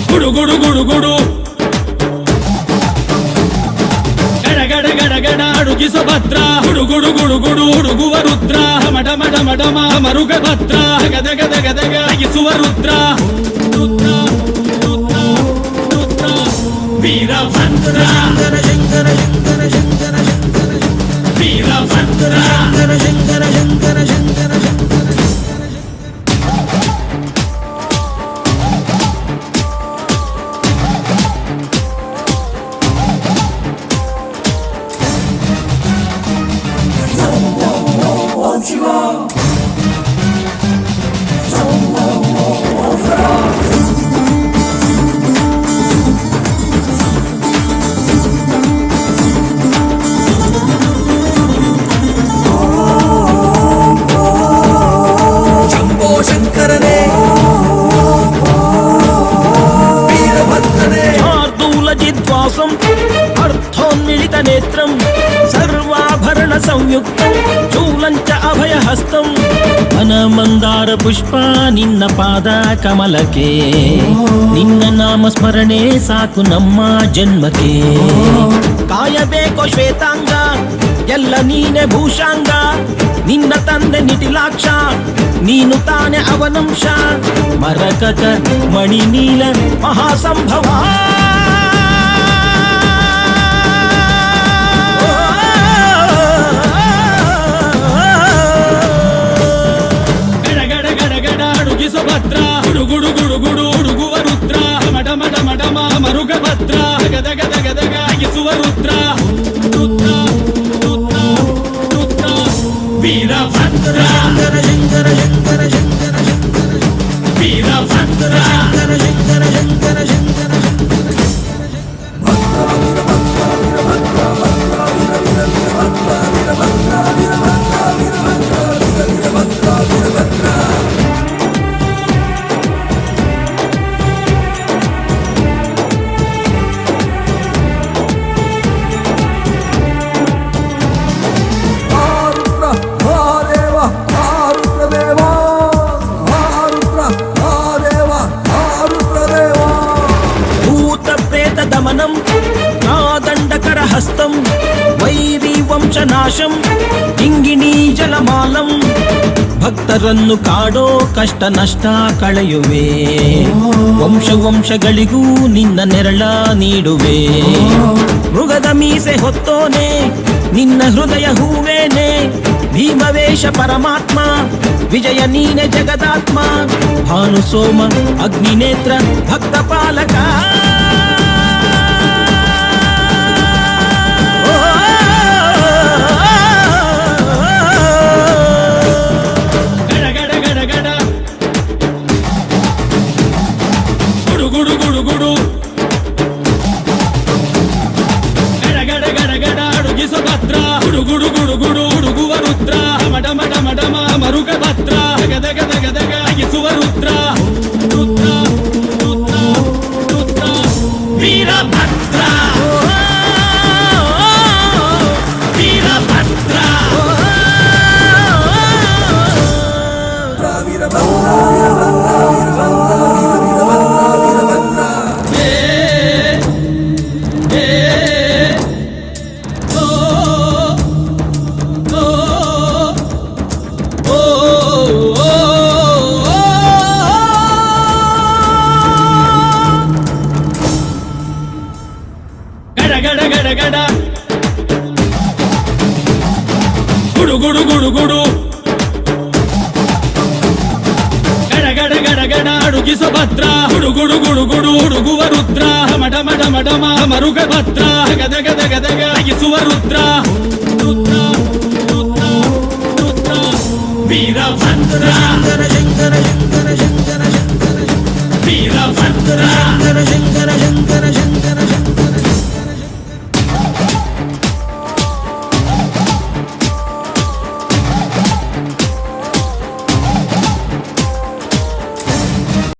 గుడు గుడు గుడు గుడు గడ గడ గడ గడ అడుగి సుభద్ర గుడు గుడు గుడు గుడు ఉడుగువ రుద్ర మడ మడ మడ మరుగ భద్ర గద గద గద గగిసువ రుద్ర రుద్ర రుద్ర రుద్ర వీరభద్ర శంకర శంకర శంకర శంకర శంకర వీరభద్ర శంకర శంకర శంకర శంకర అర్థోన్మిళిత నేత్రం సర్వాభరణ సంయుక్తం చూలంచ అభయహస్తం వనమందార పుష్ಪ ನಿನ್ನ ಪಾದ ಕಮಲಕ್ಕೆ ನಿನ್ನ ನಾಮ ಸ್ಮರಣೆ ಸಾಕು ನಮ್ಮ ಜನ್ಮಕ್ಕೆ ಕಾಯಬೇಕೋ ಶ್ವೇತಾಂಗ ಎಲ್ಲ ನೀನೆ ಭೂಷಾಂಗ ನಿನ್ನ ತಂದೆ ನಿಟಿಲಾಕ್ಷ ನೀನು ತಾನೆ ಅವನಂಶ ಮರಕತ ಮಣಿ ನೀಲ ಮಹಾಸಂಭವ సుభద్ర గుడు గుడు గుడు గుడు ఉడుగువ రుద్ర మడ మడ మడ మరుగ భద్ర గద గద గద గగిసువ రుద్ర రుద్ర రుద్ర రుద్ర వీరభద్ర శంకర శంకర శంకర శంకర శంకర వీరభద్ర శంకర శంకర శంకర శంకర దమనం నాదండకర హస్తం వైరీ వంశనాశం ಇಂಗಿಣಿ ಜಲಮಾಲಂ ಭಕ್ತರನ್ನು ಕಾಡೋ ಕಷ್ಟ ನಷ್ಟ ಕಳೆಯುವೆ ವಂಶ ವಂಶಗಳಿಗೂ ನಿನ್ನ ನೆರಳ ನೀಡುವೆ ಮೃಗದ ಮೀಸೆ ಹೊತ್ತೋನೆ ನಿನ್ನ ಹೃದಯ ಹೂವೇನೆ ಭೀಮವೇಶ ಪರಮಾತ್ಮ ವಿಜಯ ನೀನೆ ಜಗದಾತ್ಮ ಭಾನು ಸೋಮ ಅಗ್ನಿನೇತ್ರ ಭಕ್ತ ಪಾಲಕ గుడు గుడు గుడు గడ గడ గడ గడ అడుగి సుభద్ర గుడు గుడు గుడు గుడు ఉడుగువ రుద్ర మడ మడ మడ మరుగ భద్ర గద గద గద గగిసువ రుద్ర రుద్ర రుద్ర రుద్ర వీరభద్ర వీరభద్ర గడ గడ గడ గుడు గుడు గుడు గుడు గడ గడ గడ గడ అడుగి సుభద్ర గుడు గుడు గుడు గుడు ఉడుగువ రుద్ర మడ మడ మడ మరుగ భద్ర గద గద గద గగిసువ రుద్ర రుద్ర రుద్ర రుద్ర వీరభద్ర